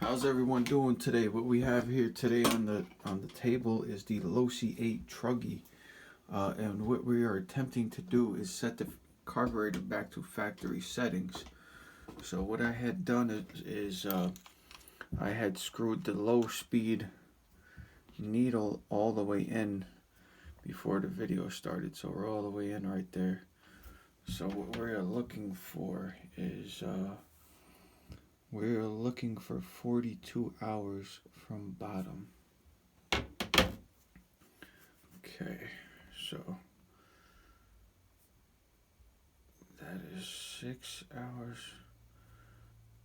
How's everyone doing today? What we have here today on the table is the Losi 8 Truggy, and what we are attempting to do is set the carburetor back to factory settings. So what I had done is I had screwed the low speed needle all the way in before the video started, so we're all the way in right there. So what we're looking for is we're looking for 42 hours from bottom. Okay, so that is 6 hours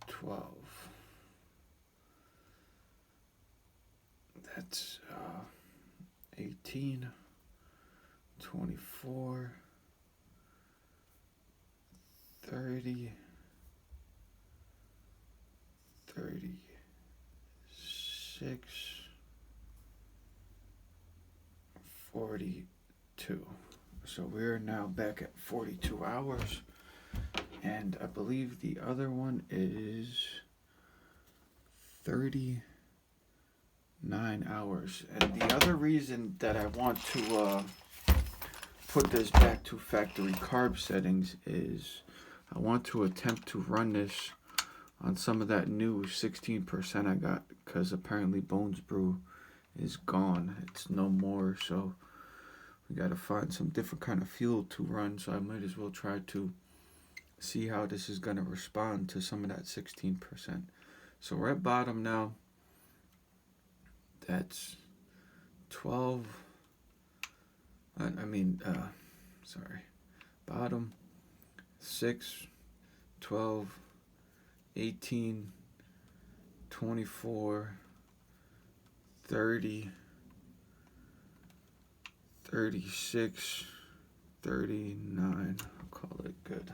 12. That's 18, 24, 30, 36, 42. So we're now back at 42 hours. And I believe the other one is 39 hours. And the other reason that I want to put this back to factory carb settings is I want to attempt to run this on some of that new 16% I got, because apparently Bones Brew is gone. It's no more, so we got to find some different kind of fuel to run. So I might as well try to see how this is going to respond to some of that 16%. So we're at bottom now. That's 12. Bottom 6, 12, 18, 24, 30, 36, 39. I'll call it good.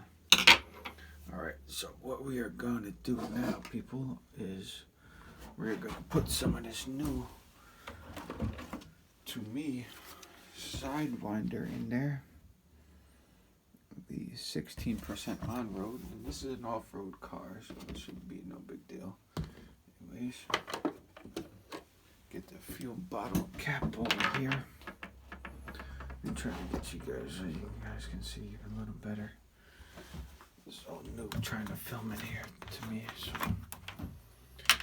Alright, so what we are going to do now, people, is we're going to put some of this new, to me, Sidewinder in there. The 16% on-road, and this is an off-road car, so it shouldn't be no big deal. Anyways, get the fuel bottle cap over here. I'm trying to get you guys so you guys can see even a little better. It's all new trying to film it here to me, so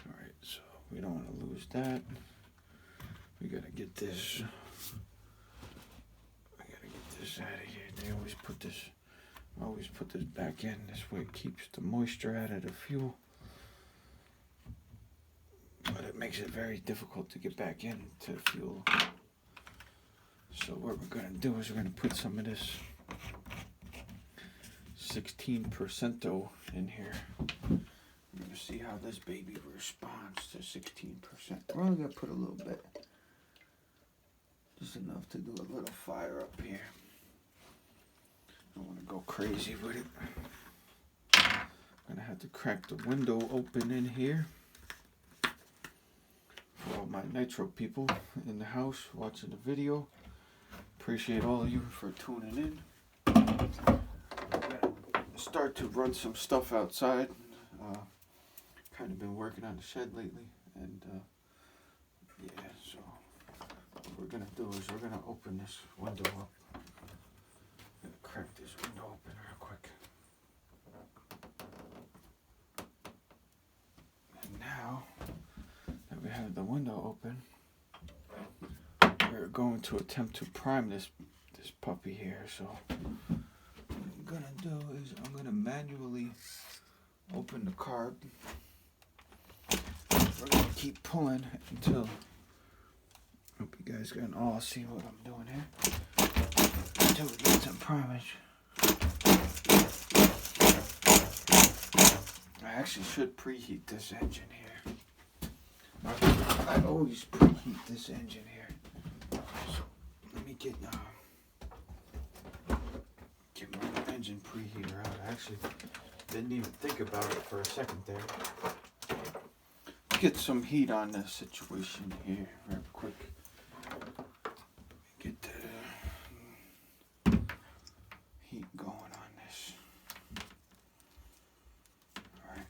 alright, so we don't want to lose that. We gotta get this out of here. They always put this back in. This way it keeps the moisture out of the fuel, but it makes it very difficult to get back into the fuel. So what we're gonna do is we're gonna put some of this 16% in here. We're gonna see how this baby responds to 16%. We're only gonna put a little bit, just enough to do a little fire up here. Don't want to go crazy with it. I'm gonna have to crack the window open in here for all my Nitro people in the house watching the video. Appreciate all of you for tuning in. I'm gonna start to run some stuff outside. Kind of been working on the shed lately, and yeah, so what we're gonna do is we're gonna open this window up. I'm gonna crack this window open real quick. And now that we have the window open, we're going to attempt to prime this puppy here. So what I'm gonna do is I'm gonna manually open the carb. We're gonna keep pulling until, hope you guys can all see what I'm doing here, until we get some primage. I actually should preheat this engine here. I always preheat this engine here. So let me get my engine preheater out. I actually didn't even think about it for a second there. Get some heat on this situation here real quick. Get the heat going on this. Alright.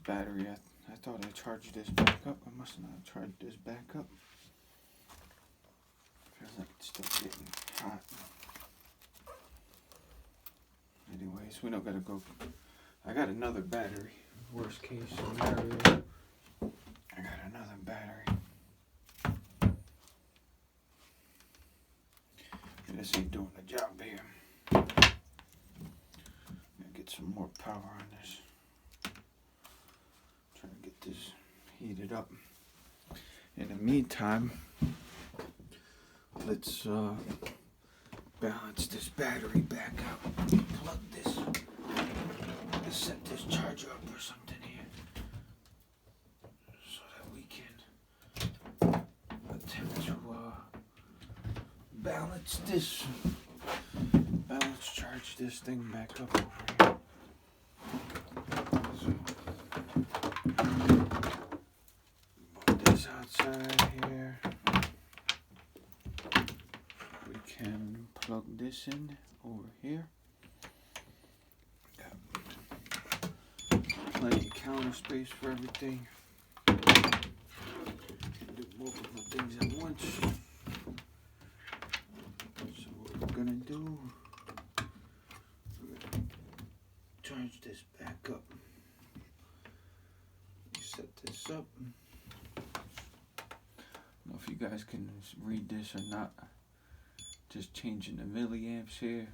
battery. I thought I charged this back up. I must not have charged this back up. Feels like it's still getting hot. Anyways, we don't gotta go. I got another battery. Worst case scenario, I got another battery. And this ain't doing the job here. Gotta get some more power on this. Trying to get this heated up. In the meantime, let's balance this battery back out. Plug this. Let's set this charger up or something here, so that we can attempt to charge this thing back up over here. So, put this outside here. We can plug this in over here. Got plenty of counter space for everything. Can do multiple things at once. So what we're gonna do, we're gonna charge this back up. Set this up. I don't know if you guys can read this or not. Just changing the milliamps here.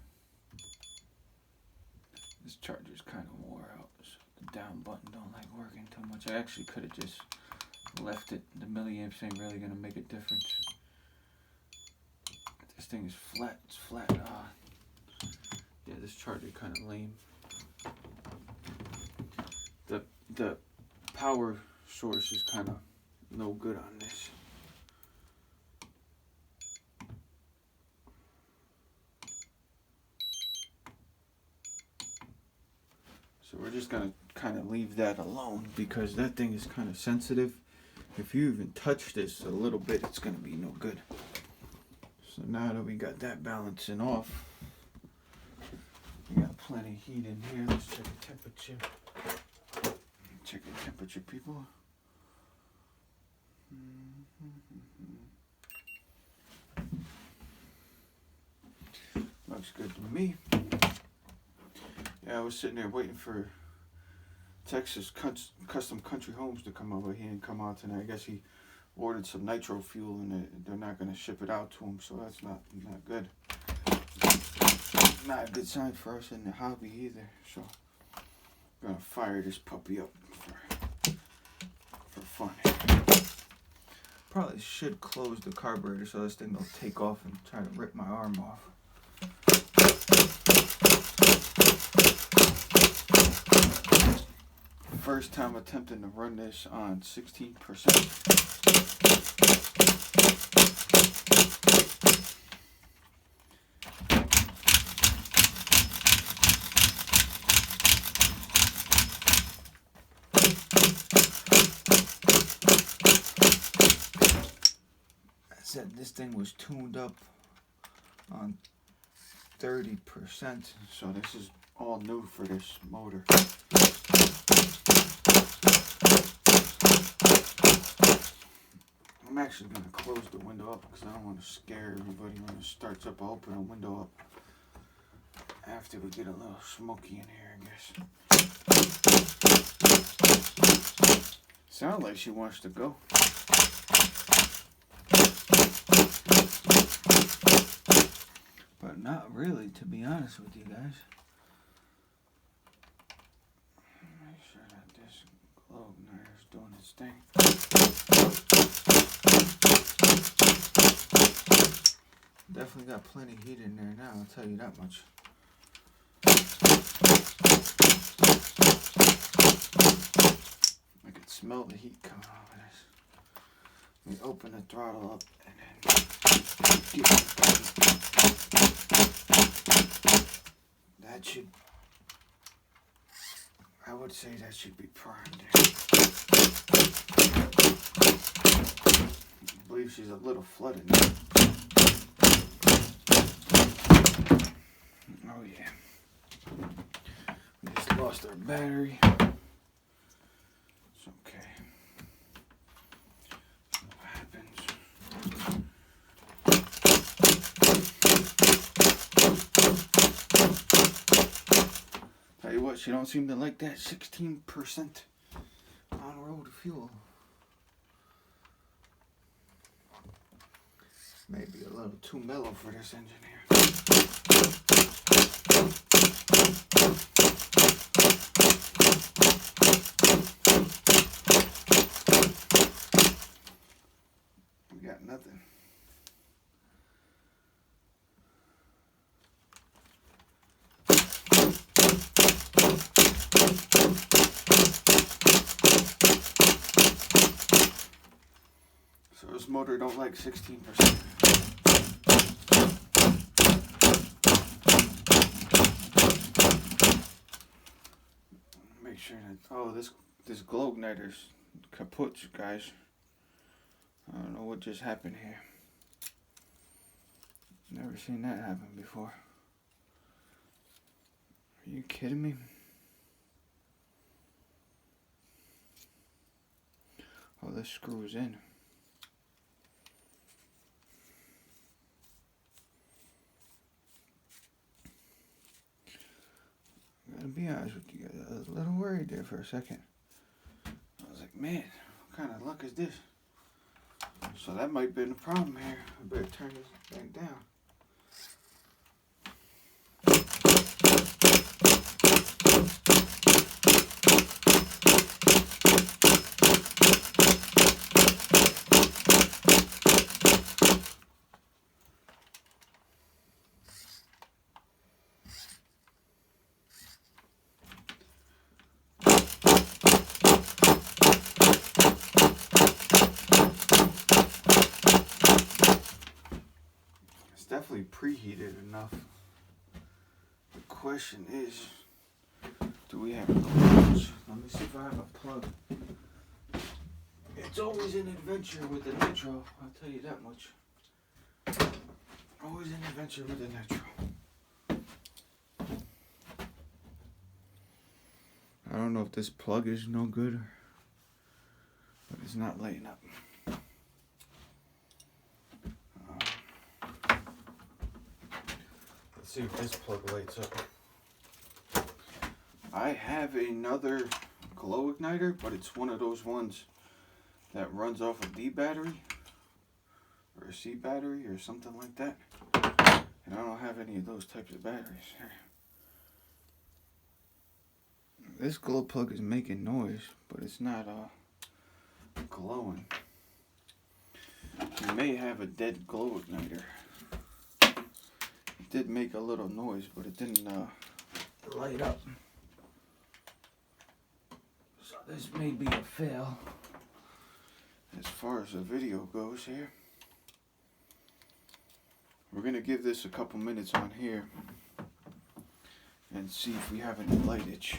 This charger's kind of wore out, so the down button don't like working too much. I actually could have just left it. The milliamps ain't really gonna make a difference. This thing is flat. It's flat. Yeah, this charger kind of lame. The power source is kind of no good on this. So we're just gonna kind of leave that alone because that thing is kind of sensitive. If you even touch this a little bit, it's gonna be no good. So now that we got that balancing off, we got plenty of heat in here. Let's check the temperature. Check the temperature, people. Looks good to me. Yeah, I was sitting there waiting for Texas Custom Country Homes to come over. He didn't come out tonight. I guess he ordered some nitro fuel and they're not going to ship it out to him, so that's not good. Not a good sign for us in the hobby either. So I'm going to fire this puppy up for fun. Probably should close the carburetor so this thing don't take off and try to rip my arm off. First time attempting to run this on 16%. I said this thing was tuned up on 30%, so this is all new for this motor. I'm actually going to close the window up because I don't want to scare everybody when it starts up. I'll open a window up after we get a little smoky in here, I guess. Sounds like she wants to go. But not really, to be honest with you guys. Make sure that this globe knife is doing its thing. Definitely got plenty of heat in there now, I'll tell you that much. I can smell the heat coming off of this. Let me open the throttle up and then get it. That should, I would say that should be primed there. I believe she's a little flooded now. Oh yeah. We just lost our battery. she don't seem to like that 16% on-road fuel. Maybe a little too mellow for this engine here. We got nothing. So this motor don't like 16%. Make sure that, oh, this glow igniter's kaput, guys. I don't know what just happened here. Never seen that happen before. Are you kidding me? Oh, this screws in. I gotta be honest with you guys, I was a little worried there for a second. I was like, man, what kind of luck is this? So that might have been the problem here. I better turn this thing down. Definitely preheated enough. The question is, do we have plugs? Let me see if I have a plug. It's always an adventure with the Nitro, I'll tell you that much. Always an adventure with the Nitro. I don't know if this plug is no good, but it's not lighting up. See if this plug lights up. I have another glow igniter, but it's one of those ones that runs off a D battery or a C battery or something like that. And I don't have any of those types of batteries here. This glow plug is making noise, but it's not glowing. You may have a dead glow igniter. Did make a little noise, but it didn't light up. So this may be a fail as far as the video goes here. We're gonna give this a couple minutes on here and see if we have any lightage.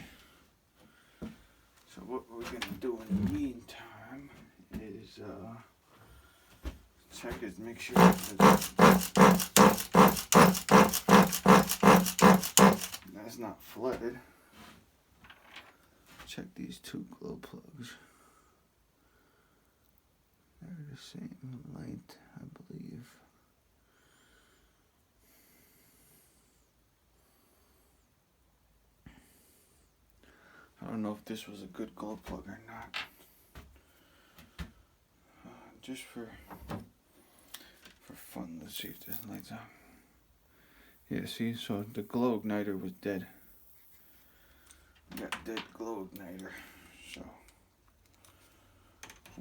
So what we're gonna do in the meantime is check it, make sure that's not flooded. Check these two glow plugs. They're the same light, I believe. I don't know if this was a good glow plug or not. Just for fun, let's see if this lights up. Yeah, see, so the glow igniter was dead. We got dead glow igniter. So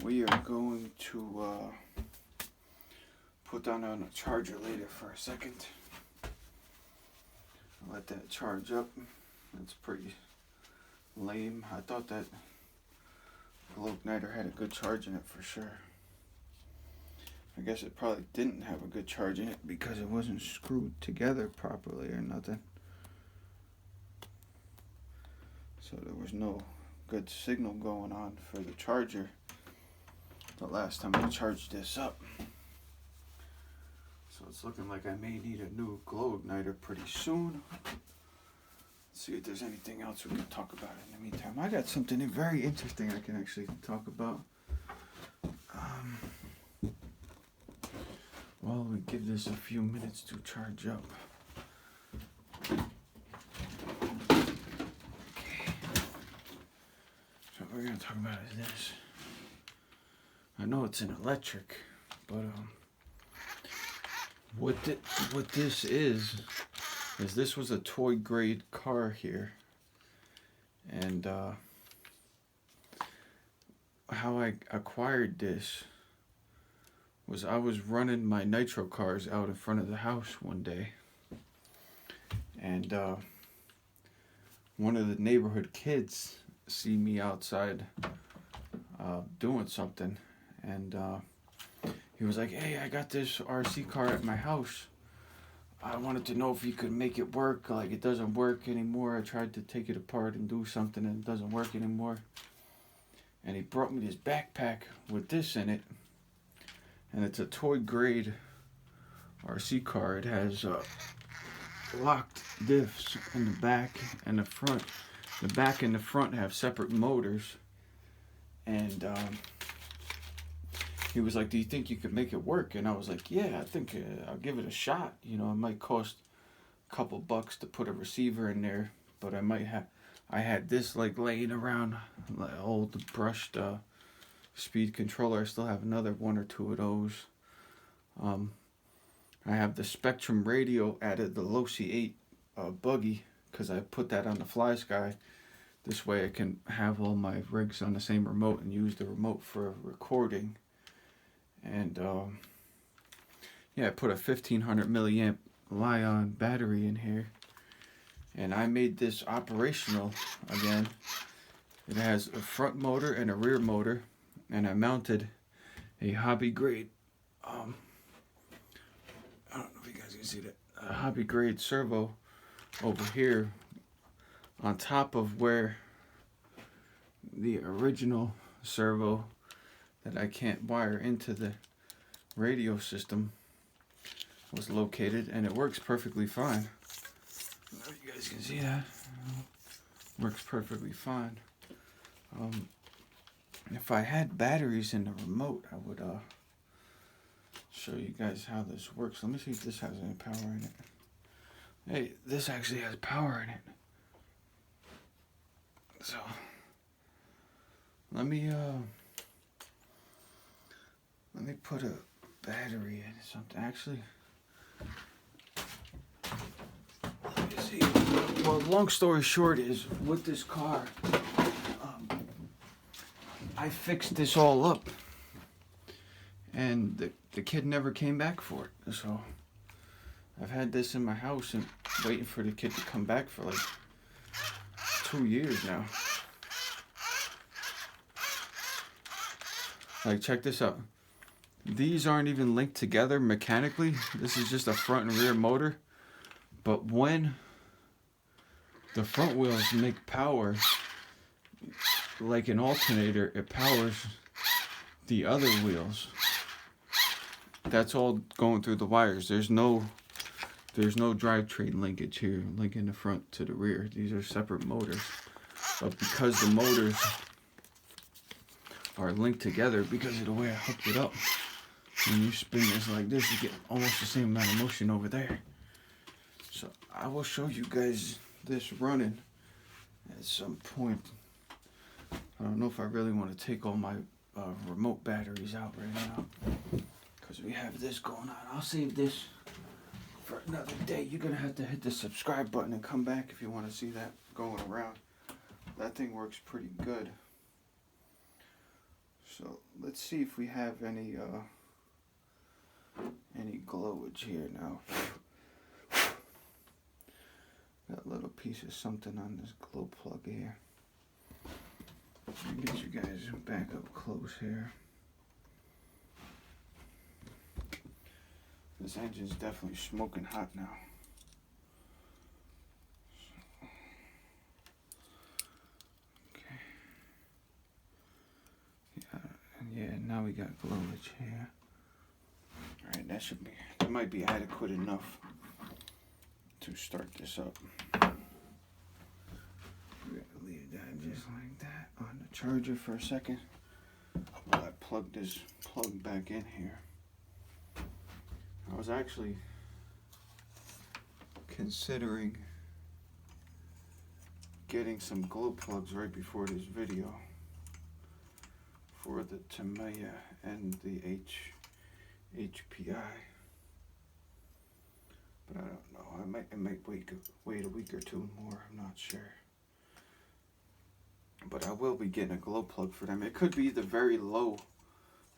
we are going to put that on a charger later for a second. Let that charge up. That's pretty lame. I thought that glow igniter had a good charge in it for sure. I guess it probably didn't have a good charge in it because it wasn't screwed together properly or nothing. So there was no good signal going on for the charger the last time I charged this up. So it's looking like I may need a new glow igniter pretty soon. Let's see if there's anything else we can talk about in the meantime. I got something very interesting I can actually talk about. While we give this a few minutes to charge up. Okay. we're gonna talk about is this. I know it's an electric, but what this is this was a toy grade car here, and how I acquired this was I was running my Nitro cars out in front of the house one day, and one of the neighborhood kids see me outside doing something, and he was like, "Hey, I got this RC car at my house. I wanted to know if you could make it work. Like, it doesn't work anymore. I tried to take it apart and do something and it doesn't work anymore." And he brought me this backpack with this in it, and it's a toy grade RC car. It has locked diffs in the back and the front. The back and the front have separate motors, and he was like, "Do you think you could make it work?" And I was like, "Yeah, I think I'll give it a shot. You know, it might cost a couple bucks to put a receiver in there, but I might have." I had this like laying around, like old brushed speed controller. I still have another one or two of those. I have the Spectrum radio added, the Losi 8 buggy, because I put that on the Fly Sky. This way I can have all my rigs on the same remote and use the remote for recording. And yeah, I put a 1500 milliamp Li-ion battery in here, and I made this operational again. It has a front motor and a rear motor, and I mounted a hobby grade I don't know if you guys can see that, a hobby grade servo over here on top of where the original servo that I can't wire into the radio system was located, and it works perfectly fine. I don't know if you guys can see that. Works perfectly fine. If I had batteries in the remote, I would show you guys how this works. Let me see if this has any power in it. Hey, this actually has power in it. So let me put a battery in something. Actually, let me see. Well, long story short is, with this car, I fixed this all up, and the kid never came back for it. So I've had this in my house and waiting for the kid to come back for like 2 years now. Like, check this out. These aren't even linked together mechanically. This is just a front and rear motor. But when the front wheels make power, like an alternator, it powers the other wheels. That's all going through the wires. There's no drivetrain linkage here, linking the front to the rear. These are separate motors. But because the motors are linked together, because of the way I hooked it up, when you spin this like this, you get almost the same amount of motion over there. So I will show you guys this running at some point. I don't know if I really want to take all my remote batteries out right now, because we have this going on. I'll save this for another day. You're gonna have to hit the subscribe button and come back if you want to see that going around. That thing works pretty good. So let's see if we have any glowage here now. Got a little piece of something on this glow plug here. Let me get you guys back up close here. This engine's definitely smoking hot now. Okay. Yeah, now we got glowage here. Alright, that might be adequate enough to start this up. We're gonna leave that just like that on the charger for a second while I plug this plug back in here. I was actually considering getting some glow plugs right before this video. for the Tamiya and the HPI. But I don't know. I might wait a week or two more. I'm not sure. But I will be getting a glow plug for them. It could be the very low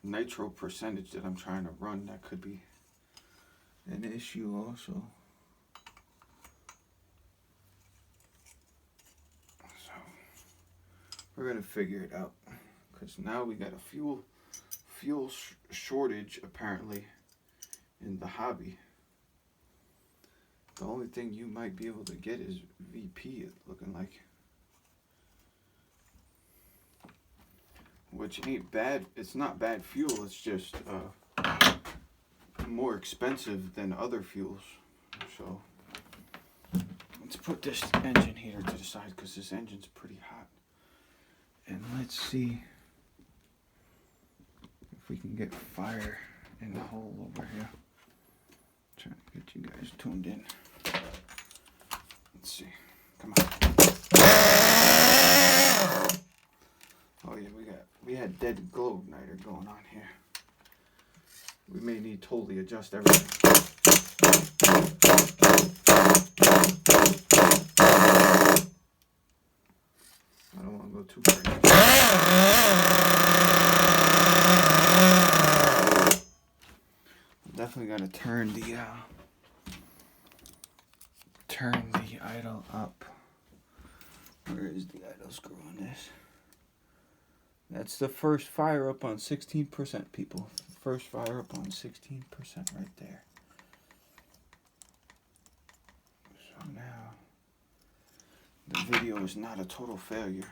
nitro percentage that I'm trying to run. That could be an issue also. So we're gonna figure it out, because now we got a fuel shortage apparently in the hobby. The only thing you might be able to get is VP, it's looking like. Which ain't bad. It's not bad fuel. It's just more expensive than other fuels. So let's put this engine heater to the side, because this engine's pretty hot. And let's see if we can get fire in the hole over here. Trying to get you guys tuned in. Let's see. Come on. Oh yeah, we had dead glow igniter going on here. We may need to totally adjust everything. I don't want to go too crazy. I'm definitely gonna turn the idle up. Where is the idle screw on this? That's the first fire up on 16%, people. First fire up on 16% right there. So now, the video is not a total failure.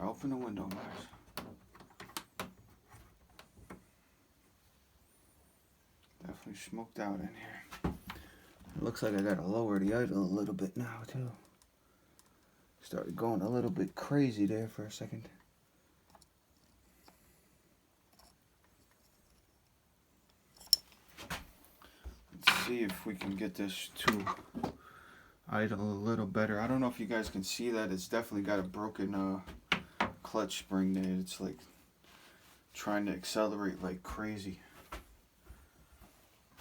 Open the window, guys. Definitely smoked out in here. It looks like I gotta lower the idle a little bit now too. Started going a little bit crazy there for a second. Let's see if we can get this to idle a little better. I don't know if you guys can see that. It's definitely got a broken clutch spring there. It's like trying to accelerate like crazy.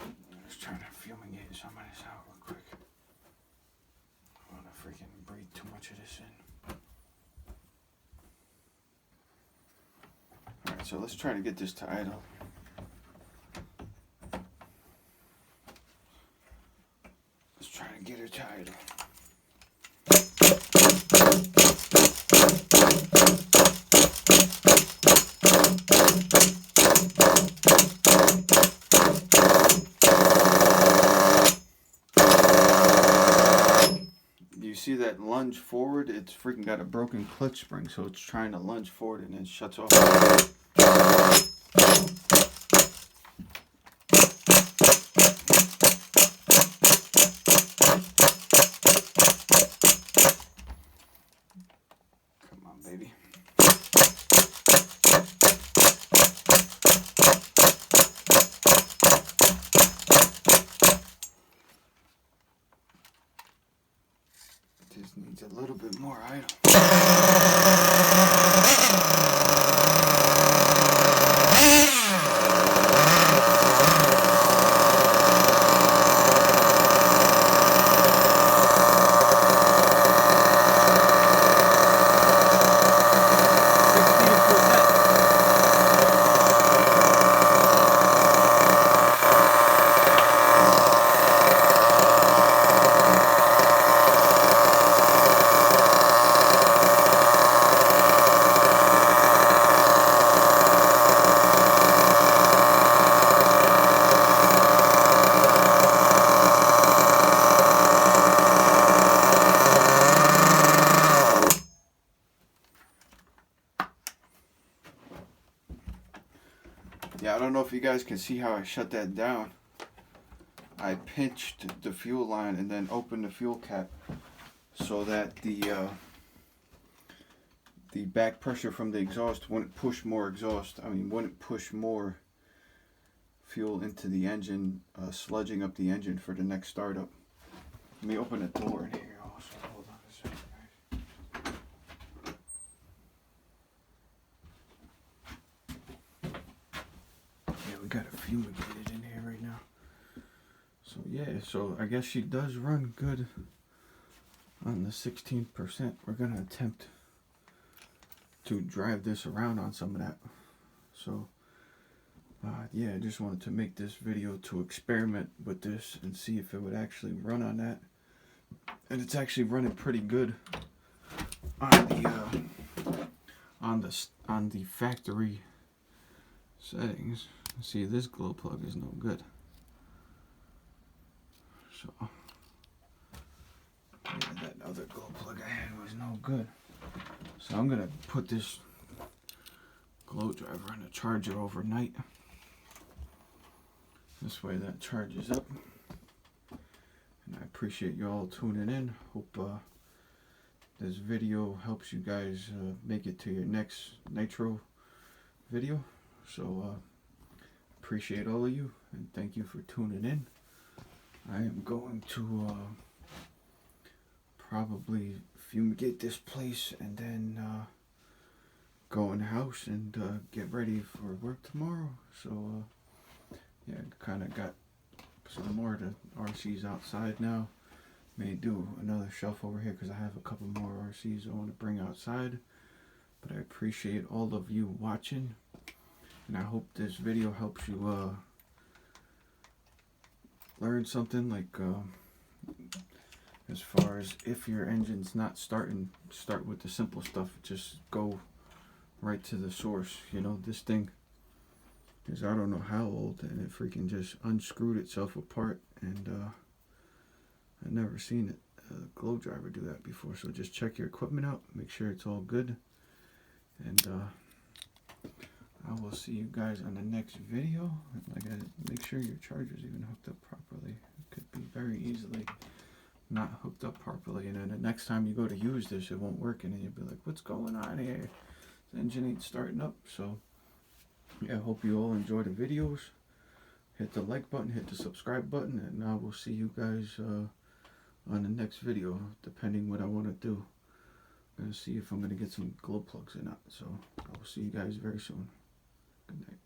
I'm just trying to fumigate some of this out real quick. I don't want to freaking breathe too much of this in. Alright, so let's try to get this to idle. Let's try to get her to idle. You see that lunge forward? It's freaking got a broken clutch spring, so it's trying to lunge forward and then shuts off. Come on, baby. Just needs a little bit more idle. if you guys can see how I shut that down. I pinched the fuel line and then opened the fuel cap so that the back pressure from the exhaust wouldn't push more wouldn't push more fuel into the engine, sludging up the engine for the next startup. Let me open the door in here also. Hold on a second, guys. Yeah, we got it fumigated in here right now. So yeah, so I guess she does run good on the 16%. We're gonna attempt to drive this around on some of that. So yeah, I just wanted to make this video to experiment with this and see if it would actually run on that. And it's actually running pretty good on the factory settings. See, this glow plug is no good. So yeah, that other glow plug I had was no good. So I'm gonna put this glow driver on the charger overnight. This way that charges up. And I appreciate you all tuning in. Hope this video helps you guys make it to your next Nitro video. So appreciate all of you and thank you for tuning in. I am going to probably fumigate this place and then go in the house and get ready for work tomorrow. So yeah, kind of got some more of the RCs outside now. May do another shelf over here because I have a couple more RCs I want to bring outside. But I appreciate all of you watching, and I hope this video helps you learn something, like as far as if your engine's not starting, start with the simple stuff. Just go right to the source. You know, this thing is, I don't know how old, and it freaking just unscrewed itself apart, and I've never seen a glow driver do that before. So just check your equipment out, make sure it's all good, and I will see you guys on the next video. Like, make sure your charger's even hooked up properly. It could be very easily not hooked up properly, and then the next time you go to use this, it won't work, and then you'll be like, what's going on here? The engine ain't starting up. So yeah, I hope you all enjoy the videos. Hit the like button, hit the subscribe button, and I will see you guys on the next video, depending what I want to do. I'm going to see if I'm going to get some glow plugs or not. So I will see you guys very soon. Good night.